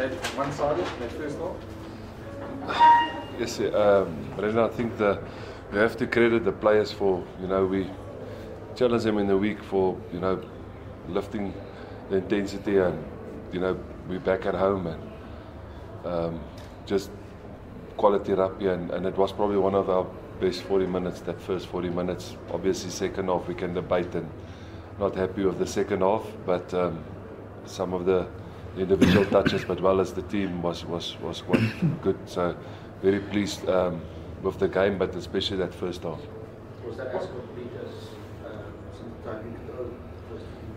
that one-sided, that first half? Yes, Brendan, I think we have to credit the players for, we challenge them in the week for, lifting the intensity, and, we're back at home, and just quality rugby, and it was probably one of our best 40 minutes, that first 40 minutes. Obviously, second half we can debate, and not happy with the second half, but some of the individual touches, but well as the team was quite good. So very pleased with the game, but especially that first half. Was that as complete as Sympathy into the first few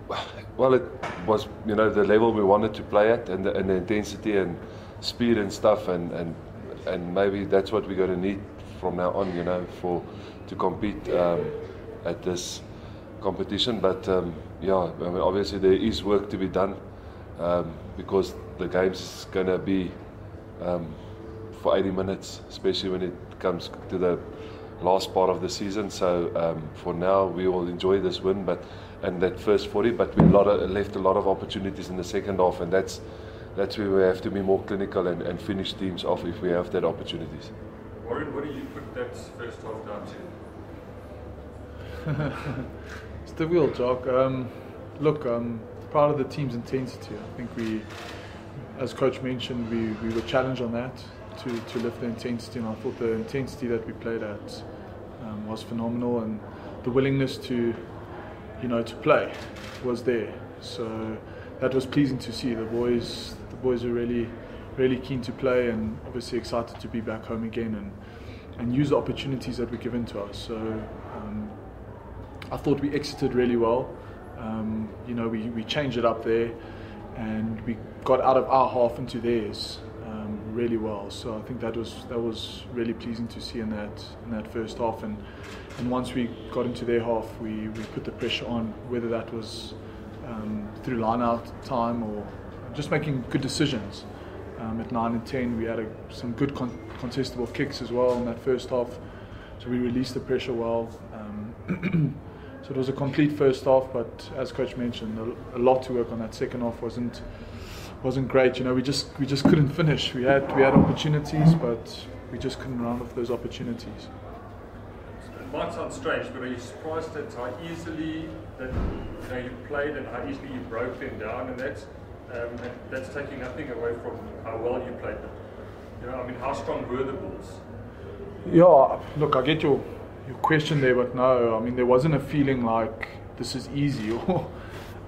minutes? Well, it was the level we wanted to play at, and the intensity and speed and stuff, and maybe that's what we're going to need from now on, to compete at this competition. But obviously there is work to be done, because the game's going to be for 80 minutes, especially when it comes to the last part of the season. So for now we will enjoy this win, and that first 40, but we left a lot of opportunities in the second half, and that's where we have to be more clinical and finish teams off if we have that opportunities. Warren, what do you put that first half down to? It's difficult, Jock. Look, proud of the team's intensity. I think we, as Coach mentioned, we were challenged on that to lift the intensity, and I thought the intensity that we played at was phenomenal, and the willingness to play was there. So that was pleasing to see. The boys are really, really keen to play, and obviously excited to be back home again and use the opportunities that were given to us. So I thought we exited really well. We changed it up there, and we got out of our half into theirs really well. So I think that was really pleasing to see in that first half. And once we got into their half, we put the pressure on, whether that was through line-out time or just making good decisions. At 9 and 10, we had some good contestable kicks as well in that first half, so we released the pressure well. So it was a complete first half, but as Coach mentioned, a lot to work on. That second half wasn't great. We just couldn't finish. We had opportunities, but we just couldn't round off those opportunities. It might sound strange, but are you surprised at how easily that you played and how easily you broke them down? And that's taking nothing away from how well you played them. How strong were the Bulls? Yeah, look, I get your question there, but no, there wasn't a feeling like this is easy or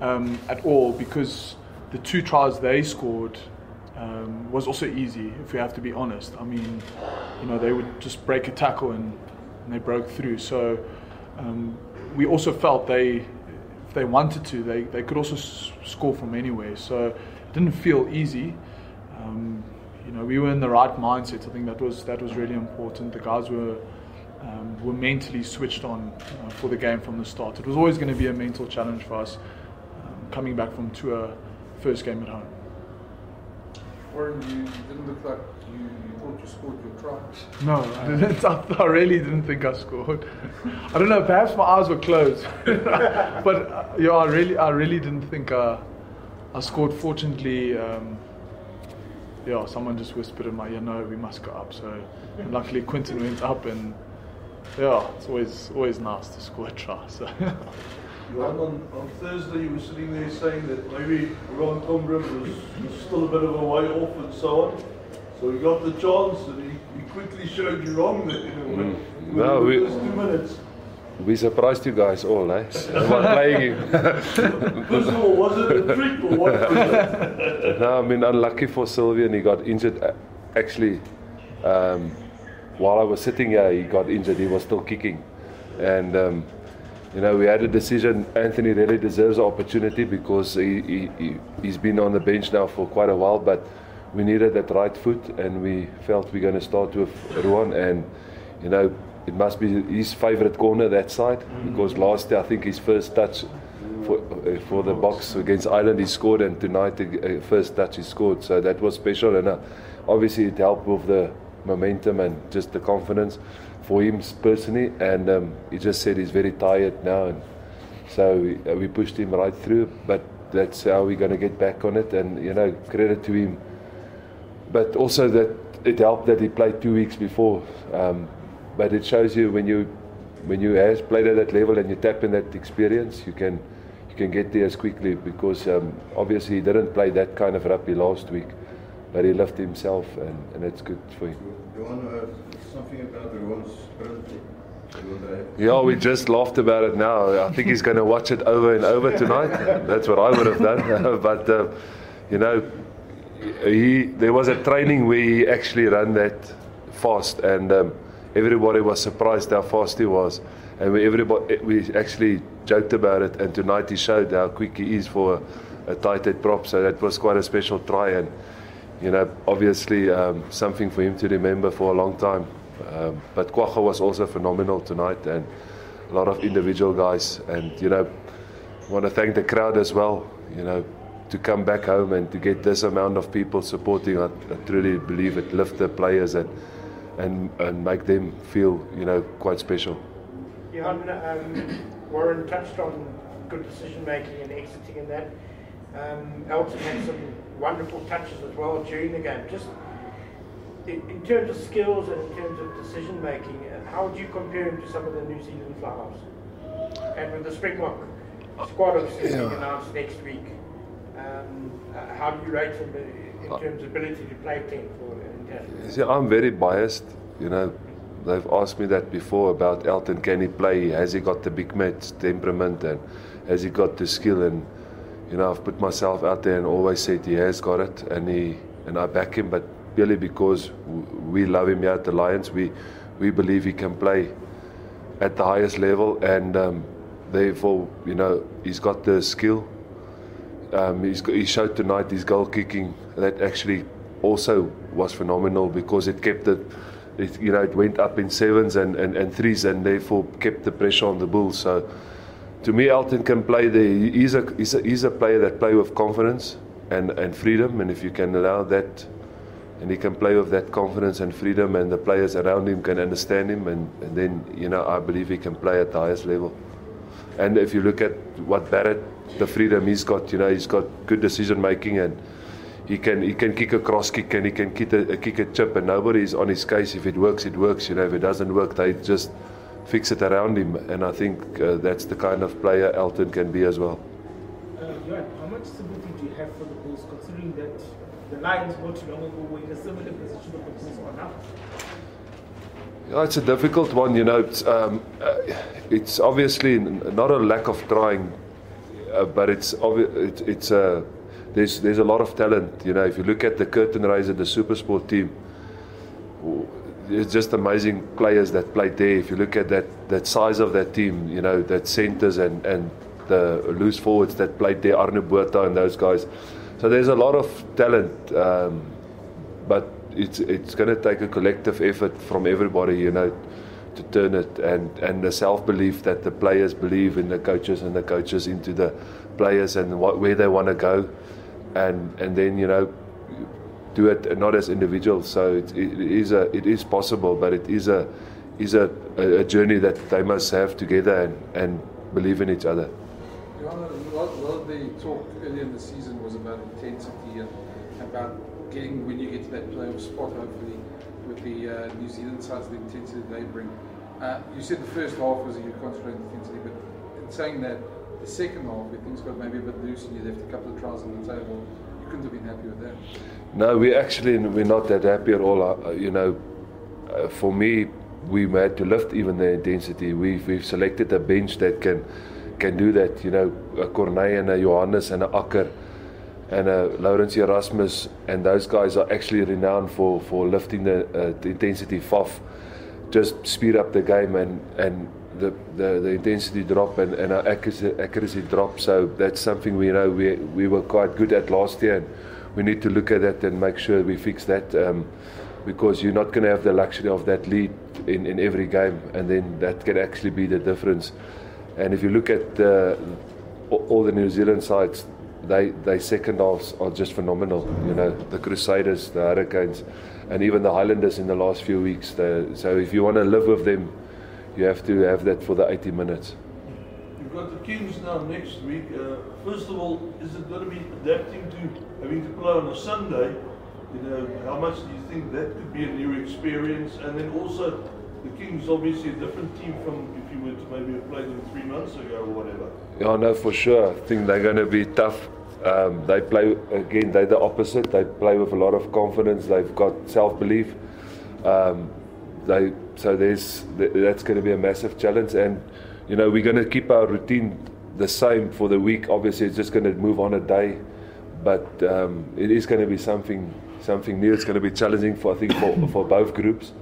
at all, because the 2 tries they scored was also easy, if we have to be honest. They would just break a tackle and they broke through. So we also felt if they wanted to, they could also score from anywhere. So it didn't feel easy. We were in the right mindset. I think that was really important. The guys were mentally switched on for the game from the start. It was always going to be a mental challenge for us coming back from tour, first game at home. Warren, you didn't look like you thought you scored your try. No, I didn't. I really didn't think I scored. I don't know, perhaps my eyes were closed. But I really didn't think I scored. Fortunately, someone just whispered in my ear, no, we must go up. So luckily Quinton went up, and it's always nice to score a try. So. Johan, on Thursday you were sitting there saying that maybe Ron Combrand was still a bit of a way off and so on. So he got the chance, and he quickly showed you wrong there. Within the first 2 minutes. We surprised you guys all, eh? About playing him. First of all, was it a trick or what was it? No, unlucky for Sylvian, he got injured. Actually, while I was sitting here, he got injured. He was still kicking, and we had a decision. Anthony really deserves the opportunity because he's been on the bench now for quite a while, but we needed that right foot, and we felt we're going to start with Ruan, and it must be his favourite corner, that side, because last year I think his first touch for the box against Ireland he scored, and tonight the first touch he scored, so that was special, and obviously it helped with the momentum and just the confidence for him personally, and he just said he's very tired now, and so we pushed him right through, but that's how we're going to get back on it, and you know, credit to him. But also that it helped that he played 2 weeks before. But it shows you when you have played at that level and you tap in that experience, you can get there as quickly, because obviously he didn't play that kind of rugby last week, but he lifted himself, and it's good for him. Johan, something about Johan's sprint. Yeah, we just laughed about it now. I think he's going to watch it over and over tonight. That's what I would have done. But you know, there was a training where he actually ran that fast, and everybody was surprised how fast he was, and we actually joked about it. And tonight he showed how quick he is for a tight head prop. So that was quite a special try, and you know, obviously something for him to remember for a long time. But Kwagga was also phenomenal tonight, and a lot of individual guys. And you know, I want to thank the crowd as well. You know, to come back home and to get this amount of people supporting, I truly believe it lifts the players and make them feel, you know, quite special. Johan, Warren touched on good decision making and exiting in that. Elton had some wonderful touches as well during the game. Just in terms of skills and in terms of decision making, how would you compare him to some of the New Zealand flyhalves? And with the Springbok squad obviously being announced next week, how do you rate him in terms of ability to play 10 for See, I'm very biased. You know, they've asked me that before about Elton. Can he play? Has he got the big match temperament, and has he got the skill? And you know, I've put myself out there and always said he has got it, and I back him. But purely because we love him here at the Lions, we believe he can play at the highest level, and therefore, you know, he's got the skill. He showed tonight his goal kicking that actually also was phenomenal, because it kept it went up in sevens and threes, and therefore kept the pressure on the Bulls. So to me, Elton can play there. He's a player that plays with confidence and freedom, and if you can allow that, and he can play with that confidence and freedom, and the players around him can understand him, and then, you know, I believe he can play at the highest level. And if you look at what Barrett, the freedom he's got, you know, he's got good decision making, and he can kick a cross kick, and he can kick a chip, and nobody is on his case. If it works, it works. You know, if it doesn't work, they just fix it around him. And I think that's the kind of player Elton can be as well. Johan, how much sympathy do you have for the Bulls, considering that the Lions not too long ago were in a similar position of the Bulls are now? Yeah, it's a difficult one, you know. It's obviously not a lack of trying, but there's a lot of talent. You know, if you look at the curtain raiser, the SuperSport team, it's just amazing players that played there. If you look at that size of that team, you know, that centers and the loose forwards that played there, Arno Botha and those guys. So there's a lot of talent, but it's going to take a collective effort from everybody, you know, to turn it, and the self-belief that the players believe in the coaches, and the coaches into the players, and where they want to go, and then, you know, do it not as individuals. So it is possible, but it is a journey that they must have together and believe in each other. A lot of the talk earlier in the season was about intensity and about getting, when you get to that playoff spot, hopefully, with the New Zealand sides, the intensity they bring. You said the first half was you concentrated on intensity, but in saying that, the second half, where things got maybe a bit loose and you left a couple of tries on the table, you couldn't have been happy with that. No, we're not that happy at all. You know, for me, we had to lift even the intensity. We've selected a bench that can do that. You know, a Corneille and a Johannes and a Akker and a Lawrence Erasmus, and those guys are actually renowned for lifting the intensity. Faf just speed up the game, and the intensity drop and our accuracy drop. So that's something we know we were quite good at last year, and we need to look at that and make sure we fix that, because you're not going to have the luxury of that lead in every game, and then that can actually be the difference. And if you look at all the New Zealand sides, they second halves are just phenomenal. You know, the Crusaders, the Hurricanes, and even the Highlanders in the last few weeks. So if you want to live with them, you have to have that for the 80 minutes. You've got the Kings now next week. First of all, is it going to be adapting to having to play on a Sunday? You know, how much do you think that could be a new experience? And then also, the Kings obviously a different team from if you were to maybe have played them 3 months ago or whatever. Yeah, no, for sure. I think they're going to be tough. They play, again, they're the opposite. They play with a lot of confidence. They've got self-belief. So that's going to be a massive challenge. And, you know, we're going to keep our routine the same for the week. Obviously, it's just going to move on a day. But it is going to be something new. It's going to be challenging, I think, for both groups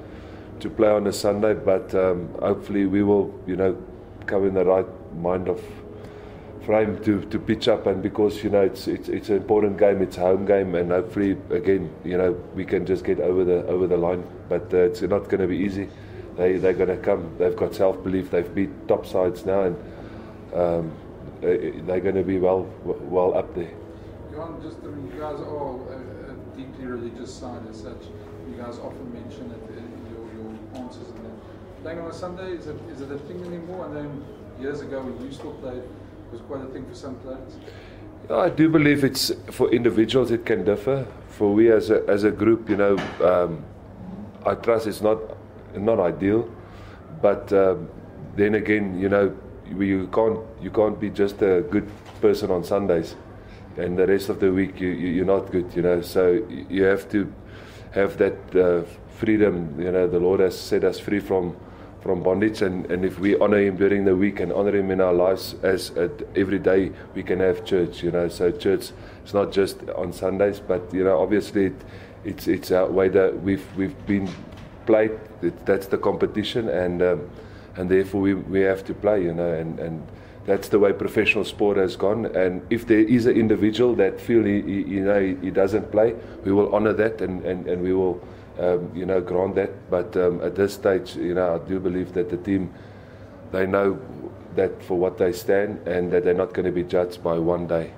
to play on a Sunday. But hopefully we will, you know, come in the right mind of frame to pitch up, and because, you know, it's an important game, it's a home game, and hopefully again, you know, we can just get over the line. But it's not going to be easy. They're going to come. They've got self-belief. They've beat top sides now, and they're going to be well up there. Johan, just you guys are a deeply religious side as such. You guys often mention it in your answers. And that. Playing on a Sunday, is it a thing anymore? And then years ago when you still played, it was quite a thing for some players. Yeah, I do believe it's for individuals. It can differ. For we as a group, you know, I trust it's not ideal, but then again, you know, you can't be just a good person on Sundays, and the rest of the week you're not good, you know. So you have to have that freedom. You know, the Lord has set us free from bondage, and if we honor Him during the week and honor Him in our lives, as every day we can have church, you know. So church is not just on Sundays, but, you know, obviously it's a way that we've been played. That's the competition, and therefore we have to play, you know, and that's the way professional sport has gone. And if there is an individual that feel he doesn't play, we will honor that, and we will you know, grant that. But at this stage, you know, I do believe that the team, they know that for what they stand, and that they're not going to be judged by one day.